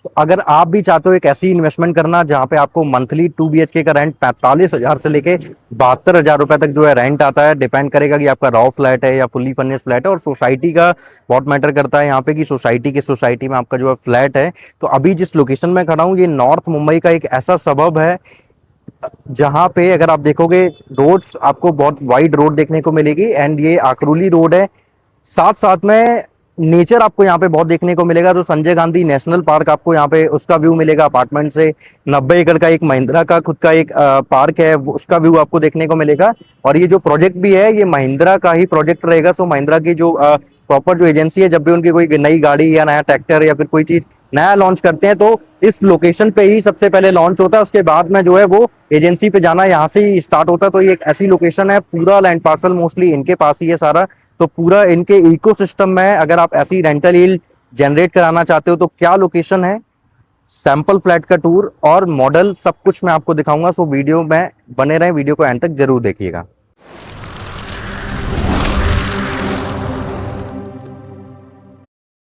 तो अगर आप भी चाहते हो एक ऐसी इन्वेस्टमेंट करना जहां पे आपको मंथली 2 BHK का रेंट 45,000 से लेके 72,000 रुपए तक जो है रेंट आता है, डिपेंड करेगा कि आपका रॉ फ्लैट है या फुल्ली फर्निश्ड फ्लैट है, और सोसाइटी का बहुत मैटर करता है यहाँ पे कि सोसाइटी में आपका जो है फ्लैट है। तो अभी जिस लोकेशन में खड़ा हूँ ये नॉर्थ मुंबई का एक ऐसा सबब है जहां पे अगर आप देखोगे रोड्स आपको बहुत वाइड रोड देखने को मिलेगी, एंड ये आकरोली रोड है। साथ साथ में नेचर आपको यहाँ पे बहुत देखने को मिलेगा। जो संजय गांधी नेशनल पार्क आपको यहाँ पे उसका व्यू मिलेगा अपार्टमेंट से। 90 एकड़ का एक महिंद्रा का खुद का एक पार्क है, उसका व्यू आपको देखने को मिलेगा। और ये जो प्रोजेक्ट भी है ये महिंद्रा का ही प्रोजेक्ट रहेगा। सो महिंद्रा की जो प्रॉपर जो एजेंसी है, जब भी उनकी कोई नई गाड़ी या नया ट्रैक्टर या फिर कोई चीज नया लॉन्च करते हैं तो इस लोकेशन पे ही सबसे पहले लॉन्च होता है, उसके बाद में जो है वो एजेंसी पे जाना यहाँ से ही स्टार्ट होता है। तो ये एक ऐसी लोकेशन है, पूरा लैंड पार्सल मोस्टली इनके पास ही है सारा। तो पूरा इनके इकोसिस्टम में अगर आप ऐसी रेंटल यील्ड जनरेट कराना चाहते हो तो क्या लोकेशन है, सैंपल फ्लैट का टूर और मॉडल सब कुछ मैं आपको दिखाऊंगा। सो वीडियो में बने रहें, वीडियो को एंड तक जरूर देखिएगा।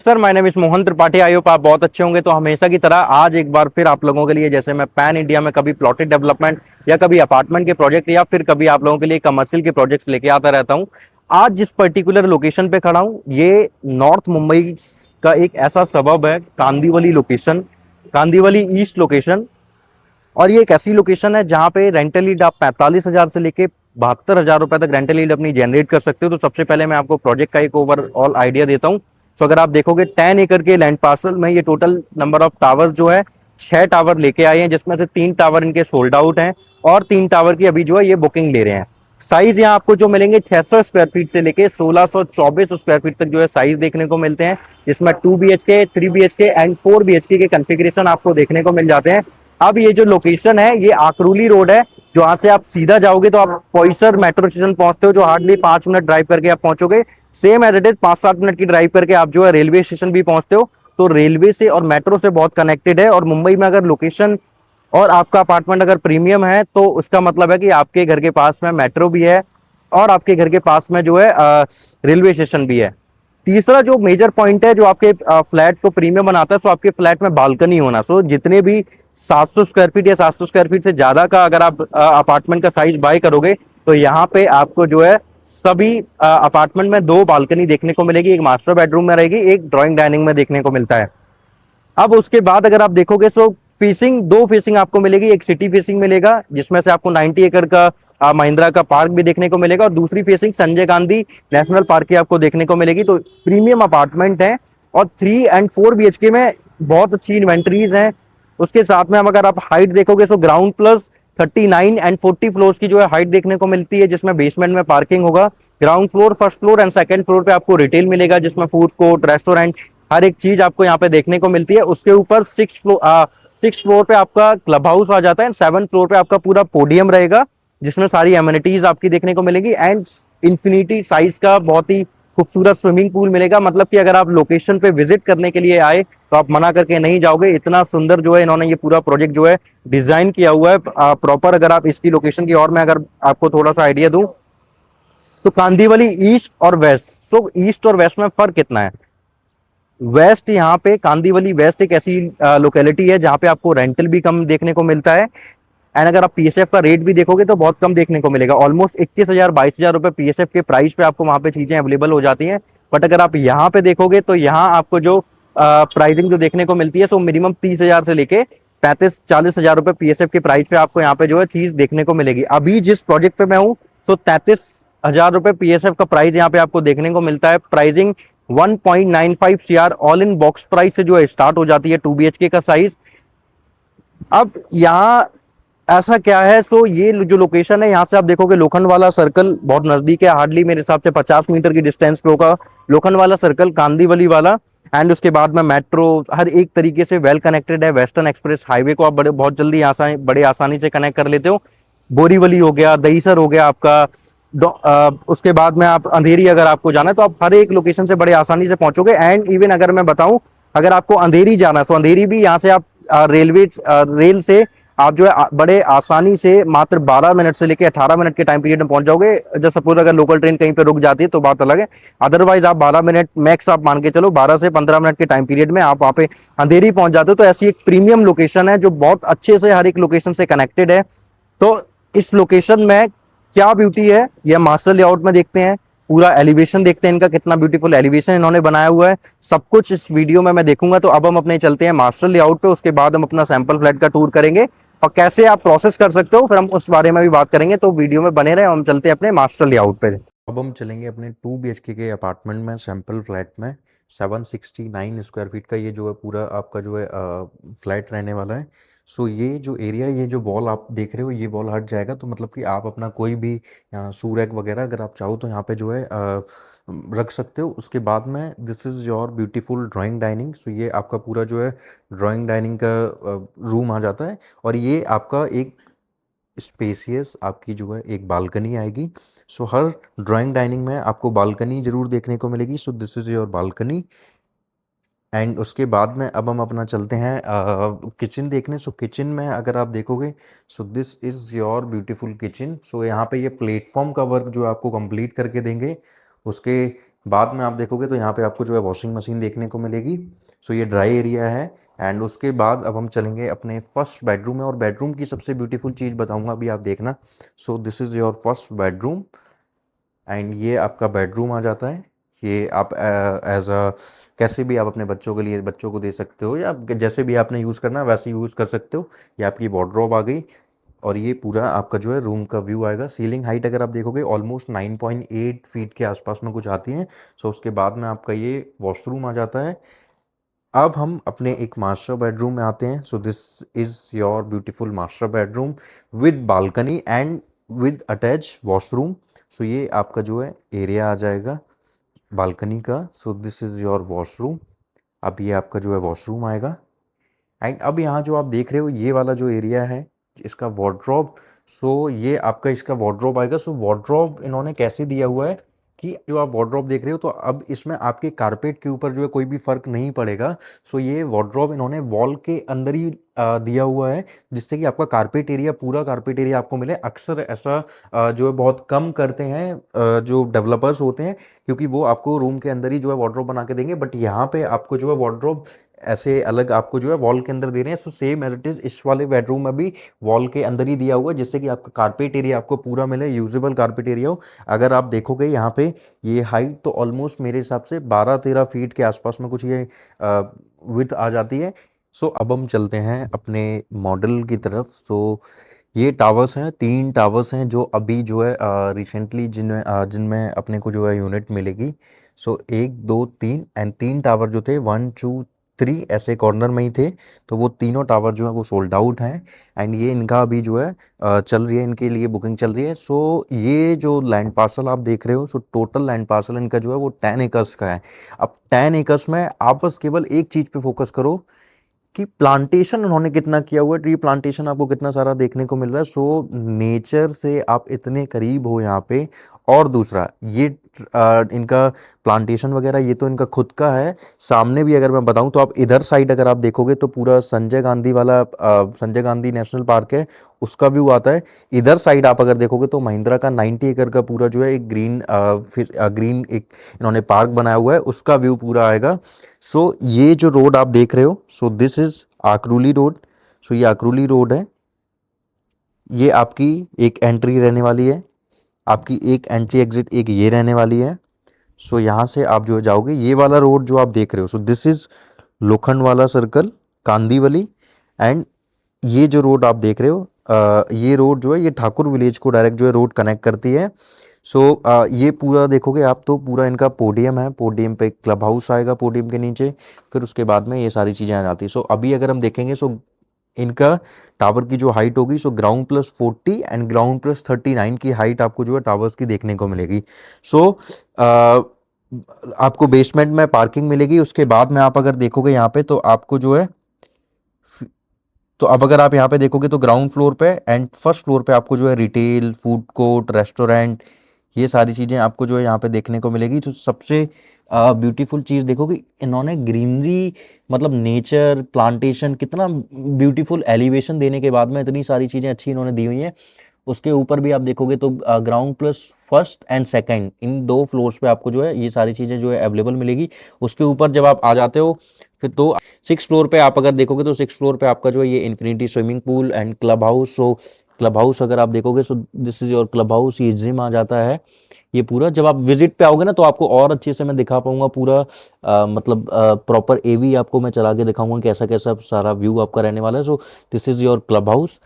Sir, my name is Mohan Tripathi. I hope आप बहुत अच्छे होंगे। तो हमेशा की तरह आज एक बार फिर आप लोगों के लिए, जैसे मैं पैन इंडिया में कभी प्लॉटेड डेवलपमेंट या कभी अपार्टमेंट के प्रोजेक्ट या फिर कभी आप लोगों के लिए कमर्शियल के प्रोजेक्ट्स लेके आता रहता हूं, आज जिस पर्टिकुलर लोकेशन पे खड़ा हूं ये नॉर्थ मुंबई का एक ऐसा सबब है, Kandivali location, Kandivali east location. और ये एक ऐसी लोकेशन है जहां पे रेंटल ईल्ड आप 45,000 से लेके 72,000 रुपए तक रेंटल ईल्ड अपनी जनरेट कर सकते हो। तो सबसे पहले मैं आपको प्रोजेक्ट का एक ओवरऑल आइडिया देता हूँ। तो अगर आप देखोगे 10 एकड़ के लैंड पार्सल में ये टोटल नंबर ऑफ टावर्स जो है 6 टावर लेके आए हैं, जिसमें से 3 टावर इनके सोल्ड आउट हैं और 3 टावर की अभी जो है ये बुकिंग ले रहे हैं। साइज यहाँ आपको जो मिलेंगे 600 स्क्वायर फीट से लेके 1624 स्क्वायर फीट तक जो है साइज देखने को मिलते हैं, जिसमें 2 BHK 3 BHK एंड 4 BHK के कॉन्फ़िगरेशन आपको देखने को मिल जाते हैं। अब ये जो लोकेशन है ये आकरोली रोड है, जो यहाँ से आप सीधा जाओगे तो आप पोईसर मेट्रो स्टेशन पहुंचते हो, जो हार्डली 5 मिनट ड्राइव करके आप पहुंचोगे। Same as it is 5-7 minute की ड्राइव करके आप जो है रेलवे स्टेशन भी पहुंचते हो। तो रेलवे से और मेट्रो से बहुत कनेक्टेड है। और मुंबई में अगर लोकेशन और आपका अपार्टमेंट अगर प्रीमियम है तो उसका मतलब है कि आपके घर के पास में मेट्रो भी है और आपके घर के पास में जो है रेलवे स्टेशन भी है। तीसरा जो मेजर पॉइंट है जो आपके फ्लैट को प्रीमियम बनाता है, सो आपके फ्लैट में बालकनी होना। सो जितने भी 700 स्क्वायर फीट या 700 स्क्वायर फीट से ज्यादा का अगर आप अपार्टमेंट का साइज बाय करोगे तो यहाँ पे आपको जो है सभी अपार्टमेंट में 2 बालकनी देखने को मिलेगी। एक मास्टर बेडरूम में रहेगी, एक ड्राइंग डाइनिंग में देखने को मिलता है। अब उसके बाद अगर आप देखोगे सो फेसिंग 2 फेसिंग आपको मिलेगी। एक सिटी फेसिंग मिलेगा जिसमें से आपको 90 एकड़ का महिंद्रा का पार्क भी देखने को मिलेगा, और दूसरी facing Sanjay Gandhi national park की आपको देखने को मिलेगी। तो प्रीमियम अपार्टमेंट है और 3 एंड 4 BHK में बहुत अच्छी इन्वेंट्रीज हैं। उसके साथ में अगर आप हाइट देखोगे so ground plus 39 and 40 floors की जो है हाइट देखने को मिलती है, जिसमें बेसमेंट में पार्किंग होगा। Ground floor, first floor and second floor पे आपको रिटेल मिलेगा, जिसमें फूड कोर्ट, रेस्टोरेंट, हर एक चीज आपको यहाँ पे देखने को मिलती है। उसके ऊपर 6 फ्लोर पे आपका क्लब हाउस आ जाता है, 7 फ्लोर पे आपका पूरा पोडियम रहेगा जिसमें सारी एमिनिटीज आपकी देखने को मिलेगी, एंड इंफिनिटी साइज का बहुत ही खूबसूरत स्विमिंग पूल मिलेगा। मतलब कि अगर आप लोकेशन पे विजिट करने के लिए आए तो आप मना करके नहीं जाओगे। इतना सुंदर जो है इन्होंने ये पूरा प्रोजेक्ट जो है डिजाइन किया हुआ है प्रॉपर। अगर आप इसकी लोकेशन की और मैं अगर आपको थोड़ा सा आइडिया दूं तो कांदीवली ईस्ट और वेस्ट, सो ईस्ट और वेस्ट में फर्क कितना है। वेस्ट, यहाँ पे कांदीवली वेस्ट एक ऐसी लोकेलिटी है जहां पे आपको रेंटल भी कम देखने को मिलता है, एंड अगर आप पीएसएफ का रेट भी देखोगे तो बहुत कम देखने को मिलेगा। ऑलमोस्ट 21,000-22,000 रुपए पीएसएफ के प्राइस पे आपको वहां पे चीजें अवेलेबल हो जाती हैं। बट अगर आप यहाँ पे देखोगे तो यहाँ आपको जो प्राइसिंग जो देखने को मिलती है सो मिनिमम 30,000 से लेके 35-40,000 रुपए पीएसएफ के प्राइस पे आपको यहाँ पे जो है चीज देखने को मिलेगी। अभी जिस प्रोजेक्ट पे मैं हूँ सो 33,000 रुपए पीएसएफ का प्राइस यहाँ पे आपको देखने को मिलता है। Pricing 1.95 CR all in box price से जो है स्टार्ट हो जाती है 2 BHK का साइज। अब यहाँ ऐसा क्या है, सो ये जो लोकेशन है यहाँ से आप देखोगे लोखंडवाला सर्कल बहुत नजदीक है, हार्डली मेरे हिसाब से 50 मीटर की डिस्टेंस पे होगा लोखंडवाला सर्कल, कांदीवली वाला। एंड उसके बाद में मेट्रो हर एक तरीके से वेल कनेक्टेड है। वेस्टर्न एक्सप्रेस हाईवे को आप बहुत जल्दी बड़े आसानी से कनेक्ट कर लेते हो। बोरीवली हो गया, दहीसर हो गया आपका, उसके बाद में आप अंधेरी अगर आपको जाना है तो आप हर एक लोकेशन से बड़े आसानी से पहुंचोगे। एंड इवन अगर मैं बताऊं अगर आपको अंधेरी जाना है तो अंधेरी भी यहाँ से आप रेल से आप जो है बड़े आसानी से मात्र 12 मिनट से लेकर 18 मिनट के टाइम पीरियड में पहुंच जाओगे। जब सपोज अगर लोकल ट्रेन कहीं पे रुक जाती है तो बात अलग है, अदरवाइज आप 12 मिनट मैक्स आप मान के चलो, 12 से 15 मिनट के टाइम पीरियड में आप वहां पे अंधेरी पहुंच जाते हो। तो ऐसी एक प्रीमियम लोकेशन है जो बहुत अच्छे से हर एक लोकेशन से कनेक्टेड है। तो इस लोकेशन में क्या ब्यूटी है ये मास्टर लेआउट में देखते हैं, पूरा एलिवेशन देखते हैं, इनका कितना ब्यूटीफुल एलिवेशन इन्होंने बनाया हुआ है, सब कुछ इस वीडियो में मैं देखूंगा। तो अब हम अपने चलते हैं मास्टर लेआउट पे, उसके बाद हम अपना सैंपल फ्लैट का टूर करेंगे और कैसे आप प्रोसेस कर सकते हो फिर हम उस बारे में भी बात करेंगे। तो वीडियो में बने रहे, हम चलते हैं अपने मास्टर लेआउट पे। अब हम चलेंगे अपने 2 BHK के अपार्टमेंट में, सैंपल फ्लैट में। 769 स्क्वायर फीट का ये जो है पूरा आपका जो है फ्लैट रहने वाला है। सो ये जो एरिया, ये जो वॉल आप देख रहे हो, ये वॉल हट जाएगा। तो मतलब कि आप अपना कोई भी यहाँ सूरैक वगैरह अगर आप चाहो तो यहाँ पे जो है रख सकते हो। उसके बाद में this is your beautiful drawing dining. So ये आपका पूरा जो है ड्राइंग डाइनिंग का रूम आ जाता है। और ये आपका एक स्पेसियस आपकी जो है एक बालकनी आएगी। सो हर ड्राइंग डाइनिंग में आपको बालकनी जरूर देखने को मिलेगी। सो this is your balcony. And उसके बाद में अब हम अपना चलते हैं किचन देखने। सो किचन में अगर आप देखोगे, so this is your beautiful kitchen. So यहाँ पे ये प्लेटफॉर्म का वर्क जो आपको कंप्लीट करके देंगे। उसके बाद में आप देखोगे तो यहाँ पे आपको जो है वॉशिंग मशीन देखने को मिलेगी। सो ये ड्राई एरिया है। एंड उसके बाद अब हम चलेंगे अपने फर्स्ट बेडरूम में, और बेडरूम की सबसे ब्यूटीफुल चीज़ बताऊंगा अभी, आप देखना। सो this is your first bedroom. And ये आपका बेडरूम आ जाता है। ये आप एज अ कैसे भी आप अपने बच्चों के लिए, बच्चों को दे सकते हो, या जैसे भी आपने यूज़ करना है वैसे यूज़ कर सकते हो। ये आपकी वार्डरोब आ गई। और ये पूरा आपका जो है रूम का व्यू आएगा। सीलिंग हाइट अगर आप देखोगे ऑलमोस्ट 9.8 फीट के आसपास में कुछ आती है। सो उसके बाद में आपका ये वॉशरूम आ जाता है। अब हम अपने एक मास्टर बेडरूम में आते हैं। So this is your beautiful master bedroom with balcony and with attach washroom. So ये आपका जो है एरिया आ जाएगा बालकनी का। So this is your washroom. अब ये आपका जो है वॉशरूम आएगा। एंड अब यहाँ जो आप देख रहे हो ये वाला जो एरिया है इसका वार्डरोब। सो ये आपका इसका वार्डरोब आएगा। सो वार्डरोब इन्होंने कैसे दिया हुआ है कि जो आप वार्डरोब देख रहे हो तो अब इसमें आपके कारपेट के ऊपर जो है कोई भी फर्क नहीं पड़ेगा। सो ये वार्डरोब इन्होंने वॉल के अंदर ही दिया हुआ है, जिससे कि आपका कारपेट एरिया, पूरा कारपेट एरिया आपको मिले। अक्सर ऐसा जो है बहुत कम करते हैं जो डेवलपर्स होते हैं, क्योंकि वो आपको रूम के अंदर ही जो है वार्डरोब बना के देंगे। बट यहाँ पे आपको जो है वार्डरोब ऐसे अलग आपको जो है वॉल के अंदर दे रहे हैं। So same as it is इस वाले बेडरूम में भी वॉल के अंदर ही दिया हुआ है, जिससे कि आपका कारपेट एरिया आपको पूरा मिले, यूजेबल कारपेट एरिया हो। अगर आप देखोगे यहाँ पे ये हाइट तो ऑलमोस्ट मेरे हिसाब से 12-13 फीट के आसपास में कुछ ये विड्थ आ जाती है। सो अब हम चलते हैं अपने मॉडल की तरफ। सो ये टावर्स हैं, 3 टावर्स हैं जो अभी जो है रिसेंटली जिनमें अपने को जो है यूनिट मिलेगी। सो 1, 2, 3 एंड 3 टावर जो थे 1, 2, 3 ऐसे कॉर्नर में ही थे। तो वो तीनों टावर जो है वो सोल्ड आउट हैं। एंड ये इनका अभी जो है चल रही है, इनके लिए बुकिंग चल रही है। सो ये जो लैंड पार्सल आप देख रहे हो, सो टोटल लैंड पार्सल इनका जो है वो 10 एकर्स का है। अब 10 एकर्स में आप बस केवल एक चीज़ पे फोकस करो कि प्लांटेशन उन्होंने कितना किया हुआ है, ट्री प्लांटेशन आपको कितना सारा देखने को मिल रहा है। सो नेचर से आप इतने करीब हो यहाँ पे। और दूसरा ये इनका प्लांटेशन वगैरह ये तो इनका खुद का है। सामने भी अगर मैं बताऊं तो आप इधर साइड अगर आप देखोगे तो पूरा संजय गांधी वाला संजय गांधी नेशनल पार्क है, उसका व्यू आता है। इधर साइड आप अगर देखोगे तो महिंद्रा का 90 एकड़ का पूरा जो है एक ग्रीन फिर ग्रीन एक इन्होंने पार्क बनाया हुआ है, उसका व्यू पूरा आएगा। सो ये जो रोड आप देख रहे हो, सो दिस इज आकरूली रोड। सो ये आकरूली रोड है। ये आपकी एक एंट्री रहने वाली है, आपकी एक एंट्री एग्जिट एक ये रहने वाली है। सो यहाँ से आप जो जाओगे ये वाला रोड जो आप देख रहे हो, सो दिस इज लोखंड वाला सर्कल, कांदीवली। एंड ये जो रोड आप देख रहे हो ये रोड जो है ये ठाकुर विलेज को डायरेक्ट जो है रोड कनेक्ट करती है। सो ये पूरा देखोगे आप तो पूरा इनका पोडियम है, पोडियम पे क्लब हाउस आएगा पोडियम के नीचे, फिर उसके बाद में ये सारी चीज़ें आ जाती है। सो अभी अगर हम देखेंगे सो इनका टावर की जो हाइट होगी, so ground plus 40 and ground plus 39 की हाइट आपको जो है टावर्स की देखने को मिलेगी। सो आपको बेसमेंट में पार्किंग मिलेगी। उसके बाद में आप अगर देखोगे यहाँ पे तो आपको जो है, तो अब अगर आप यहाँ पे देखोगे तो ग्राउंड फ्लोर पे एंड फर्स्ट फ्लोर पे आपको जो है रिटेल, फूड कोर्ट, रेस्टोरेंट ये सारी चीज़ें आपको जो है यहाँ पे देखने को मिलेगी। तो सबसे ब्यूटीफुल चीज़ देखो कि इन्होंने ग्रीनरी मतलब नेचर प्लांटेशन कितना ब्यूटीफुल एलिवेशन देने के बाद में इतनी सारी चीज़ें अच्छी इन्होंने दी हुई हैं। उसके ऊपर भी आप देखोगे तो ground plus first and second in 2 floors पे आपको जो है ये सारी चीज़ें जो है अवेलेबल मिलेगी। उसके ऊपर जब आप आ जाते हो फिर तो 6 फ्लोर पे आप अगर देखोगे तो 6 फ्लोर पे आपका जो है ये infinity swimming pool and club house. So club house अगर आप देखोगे so this is your club house, ये जिम आ जाता है। ये पूरा जब आप विजिट पे आओगे ना तो आपको और अच्छे से मैं दिखा पाऊंगा पूरा मतलब प्रॉपर एवी आपको मैं चला के दिखाऊंगा कैसा कैसा सारा व्यू आपका रहने वाला है। So this is your club house.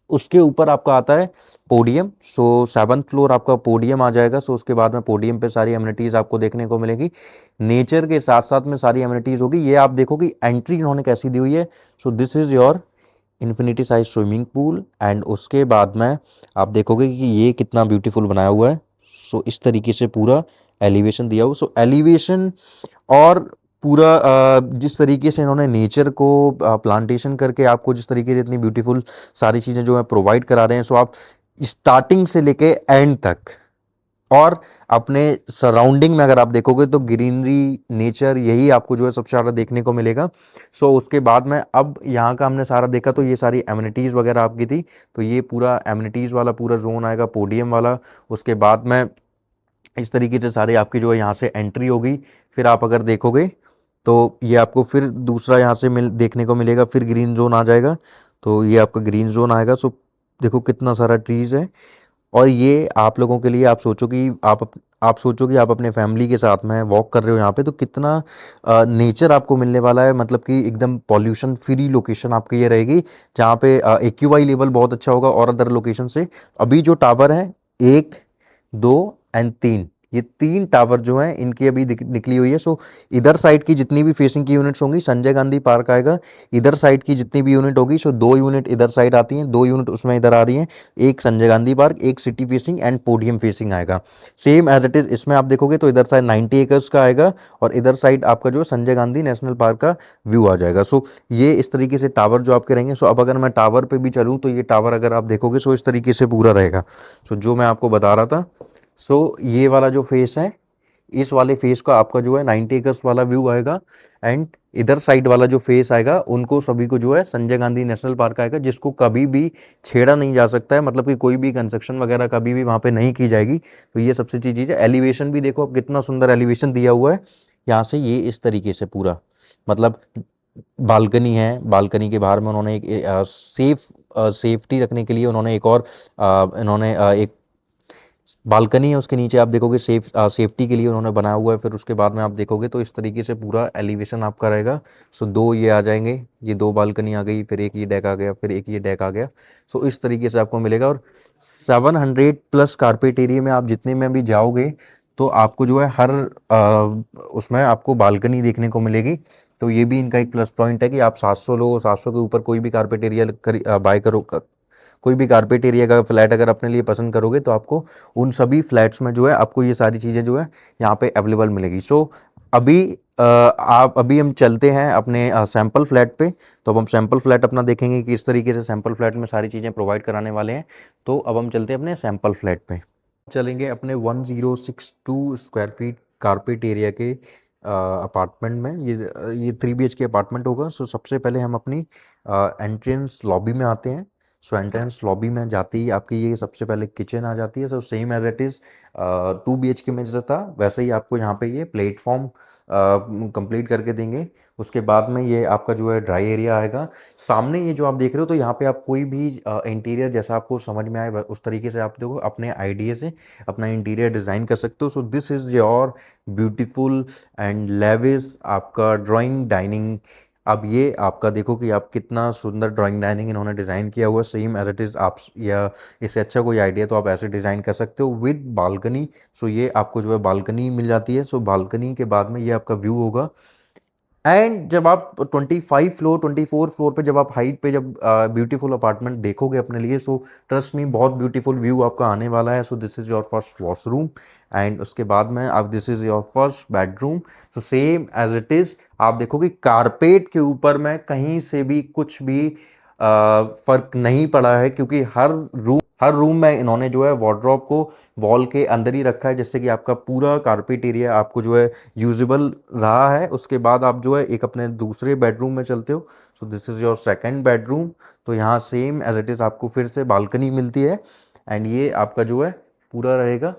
उसके ऊपर आपका आता है पोडियम। सो 7th फ्लोर आपका पोडियम आ जाएगा। सो उसके बाद में पोडियम पे सारी एमिनिटीज आपको देखने को मिलेगी, नेचर के साथ साथ में सारी एमिनिटीज होगी। ये आप देखो कि एंट्री इन्होंने कैसी दी हुई है। So this is your infinity size swimming pool and उसके बाद में आप देखोगे कि ये कितना ब्यूटीफुल बनाया हुआ है। सो इस तरीके से पूरा एलिवेशन दिया हुआ। सो एलिवेशन और पूरा जिस तरीके से इन्होंने नेचर को प्लांटेशन करके आपको जिस तरीके से इतनी ब्यूटीफुल सारी चीज़ें जो है प्रोवाइड करा रहे हैं। सो आप स्टार्टिंग से लेके एंड तक और अपने सराउंडिंग में अगर आप देखोगे तो ग्रीनरी नेचर यही आपको जो है सबसे ज़्यादा देखने को मिलेगा। सो उसके बाद में अब यहाँ का हमने सारा देखा तो ये सारी एमिनिटीज़ वगैरह आपकी थी। तो ये पूरा एमिनिटीज़ वाला पूरा जोन आएगा पोडियम वाला। उसके बाद में इस तरीके से सारे आपकी जो है यहाँ से एंट्री होगी। फिर आप अगर देखोगे तो ये आपको फिर दूसरा यहाँ से देखने को मिलेगा, फिर ग्रीन जोन आ जाएगा। तो ये आपका ग्रीन जोन आएगा। सो देखो कितना सारा ट्रीज़ है और ये आप लोगों के लिए आप सोचो कि आप अपने फैमिली के साथ में वॉक कर रहे हो यहाँ पे तो कितना नेचर आपको मिलने वाला है। मतलब कि एकदम पॉल्यूशन फ्री लोकेशन आपकी ये रहेगी जहाँ पे एक्यूआई लेवल बहुत अच्छा होगा और अदर लोकेशन से। अभी जो टावर है 1, 2 एंड 3, ये 3 टावर जो हैं इनकी अभी निकली हुई है। सो इधर साइड की जितनी भी फेसिंग की यूनिट्स होंगी संजय गांधी पार्क आएगा। इधर साइड की जितनी भी यूनिट होगी सो 2 यूनिट इधर साइड आती हैं, 2 यूनिट उसमें इधर आ रही हैं। एक संजय गांधी पार्क, एक city facing and podium facing आएगा। सेम एज इट इज इसमें आप देखोगे तो इधर साइड 90 एकर्स का आएगा और इधर साइड आपका जो है संजय गांधी नेशनल पार्क का व्यू आ जाएगा। सो ये इस तरीके से टावर जो आपके रहेंगे। सो अब अगर मैं टावर पे भी चलूँ तो ये टावर अगर आप देखोगे सो इस तरीके से पूरा रहेगा। सो जो मैं आपको बता रहा था सो ये वाला जो फेस है इस वाले फेस का आपका जो है 90 एकर्स वाला व्यू आएगा एंड इधर साइड वाला जो फेस आएगा उनको सभी को जो है संजय गांधी नेशनल पार्क आएगा जिसको कभी भी छेड़ा नहीं जा सकता है। मतलब कि कोई भी कंस्ट्रक्शन वगैरह कभी भी वहां पे नहीं की जाएगी। तो ये सबसे चीज है। एलिवेशन भी देखो अब कितना सुंदर एलिवेशन दिया हुआ है यहाँ से। ये इस तरीके से पूरा मतलब बालकनी है, बालकनी के बाहर में उन्होंने एक सेफ्टी रखने के लिए उन्होंने एक और इन्होंने एक बालकनी है उसके नीचे आप देखोगे सेफ्टी के लिए उन्होंने बनाया हुआ है। फिर उसके बाद में आप देखोगे तो इस तरीके से पूरा एलिवेशन आपका रहेगा। सो 2 ये आ जाएंगे, ये 2 बालकनी आ गई, फिर एक ये डेक आ गया, फिर एक ये डेक आ गया। सो इस तरीके से आपको मिलेगा और 700 प्लस कारपेट एरिया में आप जितने में भी जाओगे तो आपको जो है हर उसमें आपको बालकनी देखने को मिलेगी। तो ये भी इनका एक प्लस पॉइंट है कि आप 700 लो, 700 के ऊपर कोई भी कारपेट एरिया बाय करो, कोई भी कारपेट एरिया का फ्लैट अगर अपने लिए पसंद करोगे तो आपको उन सभी फ्लैट्स में जो है आपको ये सारी चीज़ें जो है यहाँ पे अवेलेबल मिलेगी। सो अभी अभी हम चलते हैं अपने सैंपल फ्लैट पे। तो अब हम सैंपल फ्लैट अपना देखेंगे कि इस तरीके से सैंपल फ्लैट में सारी चीज़ें प्रोवाइड कराने वाले हैं। तो अब हम चलते हैं अपने सैंपल फ्लैट पे, चलेंगे अपने 1062 स्क्वायर फीट कारपेट एरिया के अपार्टमेंट में। ये 3 BHK अपार्टमेंट होगा। सो सबसे पहले हम अपनी एंट्रेंस लॉबी में आते हैं। सो एंट्रेंस लॉबी में जाते ही आपकी ये सबसे पहले किचन आ जाती है। So same as it is 2 BHK में जैसा था वैसे ही आपको यहाँ पे ये प्लेटफॉर्म कंप्लीट करके देंगे। उसके बाद में ये आपका जो है ड्राई एरिया आएगा। सामने ये जो आप देख रहे हो तो यहाँ पे आप कोई भी इंटीरियर जैसा आपको समझ में आए उस तरीके से आप देखो अपने आइडिया से अपना इंटीरियर डिज़ाइन कर सकते हो। सो this is your beautiful and lavish आपका ड्राइंग डाइनिंग। अब ये आपका देखो कि आप कितना सुंदर ड्राइंग डाइनिंग इन्होंने डिज़ाइन किया हुआ है सेम एज इट इज़। आप या इससे अच्छा कोई आइडिया तो आप ऐसे डिज़ाइन कर सकते हो विद बालकनी। सो ये आपको जो है बालकनी मिल जाती है। सो बालकनी के बाद में ये आपका व्यू होगा एंड जब आप 25 फ्लोर 24 फ्लोर पे जब आप हाइट पे जब ब्यूटीफुल अपार्टमेंट देखोगे अपने लिए सो ट्रस्ट मी बहुत ब्यूटीफुल व्यू आपका आने वाला है। So this is your first washroom and उसके बाद में आप this is your first bedroom. So same as it is आप देखोगे कारपेट के ऊपर में कहीं से भी कुछ भी फर्क नहीं पड़ा है क्योंकि हर रूम में इन्होंने जो है वार्डरोब को वॉल के अंदर ही रखा है, जिससे कि आपका पूरा कारपेट एरिया आपको जो है यूजेबल रहा है। उसके बाद आप जो है एक अपने दूसरे बेडरूम में चलते हो। सो this is your second bedroom. तो यहाँ सेम एज इट इज़ आपको फिर से बालकनी मिलती है, एंड ये आपका जो है पूरा रहेगा।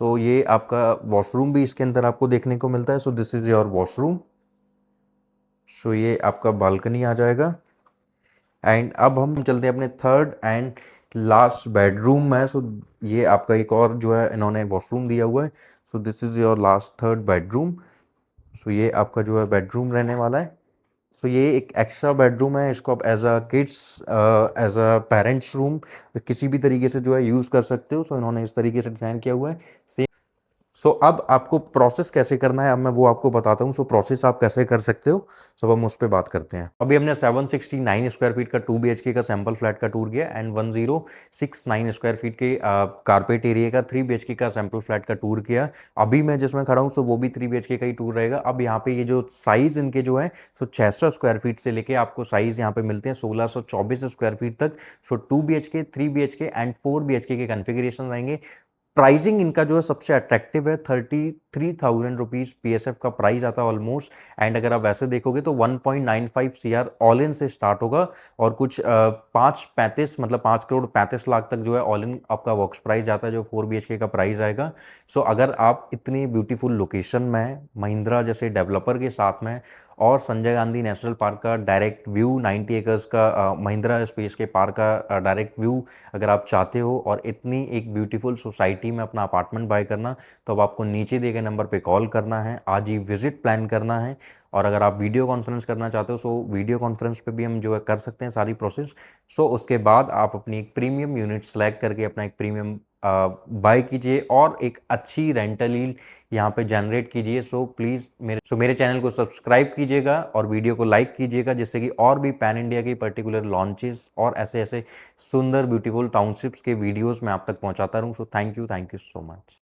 सो ये आपका वॉशरूम भी इसके अंदर आपको देखने को मिलता है। So this is your washroom. So ये आपका बालकनी आ जाएगा। एंड अब हम चलते हैं अपने थर्ड एंड लास्ट बेडरूम में। सो ये आपका एक और जो है इन्होंने वॉशरूम दिया हुआ है। So this is your last third bedroom. So ये आपका जो है बेडरूम रहने वाला है। सो ये एक एक्स्ट्रा बेडरूम है, इसको आप as a kids, as a parents room किसी भी तरीके से जो है यूज़ कर सकते हो। सो इन्होंने इस तरीके से डिज़ाइन किया हुआ है। सो अब आपको प्रोसेस कैसे करना है, अब मैं वो आपको बताता हूँ। सो प्रोसेस आप कैसे कर सकते हो, सो हम उस पर बात करते हैं। अभी हमने 769 स्क्वायर फीट का 2 BHK का सैंपल फ्लैट का टूर किया, एंड 1069 स्क्वायर फीट के कारपेट एरिया का 3 BHK का सैंपल फ्लैट का टूर किया। अभी मैं जिसमें खड़ा हूँ सो वो भी 3 BHK का ही टूर रहेगा। अब यहाँ पे ये जो साइज इनके जो है सो 600 स्क्वायर फीट से लेके आपको साइज यहाँ पे मिलते हैं 1624 स्क्वायर फीट तक। सो 2 BHK, 3 BHK एंड 4 BHK के कन्फिग्रेशन रहेंगे। प्राइसिंग इनका जो है सबसे अट्रैक्टिव है, 33,000 रुपीज़ PSF का प्राइस आता है ऑलमोस्ट। एंड अगर आप वैसे देखोगे तो 1.95 CR ऑल इन से स्टार्ट होगा, और कुछ 5.35 मतलब 5,35,00,000 तक जो है ऑल इन आपका वर्क्स प्राइस जाता है, जो 4 BHK का प्राइस आएगा। सो अगर आप इतनी ब्यूटीफुल लोकेशन में महिंद्रा जैसे डेवलपर के साथ में, और संजय गांधी नेशनल पार्क का डायरेक्ट व्यू, 90 एकर्स का महिंद्रा स्पेस के पार्क का डायरेक्ट व्यू अगर आप चाहते हो, और इतनी एक ब्यूटीफुल सोसाइटी में अपना अपार्टमेंट बाय करना, तो अब आपको नीचे दिए गए नंबर पे कॉल करना है, आज ही विजिट प्लान करना है। और अगर आप वीडियो कॉन्फ्रेंस करना चाहते हो, सो वीडियो कॉन्फ्रेंस पे भी हम जो है कर सकते हैं सारी प्रोसेस। सो उसके बाद आप अपनी एक प्रीमियम यूनिट सेलेक्ट करके अपना एक प्रीमियम बाय कीजिए, और एक अच्छी रेंटल यील्ड यहाँ पे जनरेट कीजिए। सो प्लीज़ मेरे चैनल को सब्सक्राइब कीजिएगा और वीडियो को लाइक कीजिएगा, जिससे कि और भी पैन इंडिया के पर्टिकुलर लॉन्चेस और ऐसे ऐसे सुंदर ब्यूटीफुल टाउनशिप्स के वीडियोस मैं आप तक पहुंचाता रहूं। So thank you so much.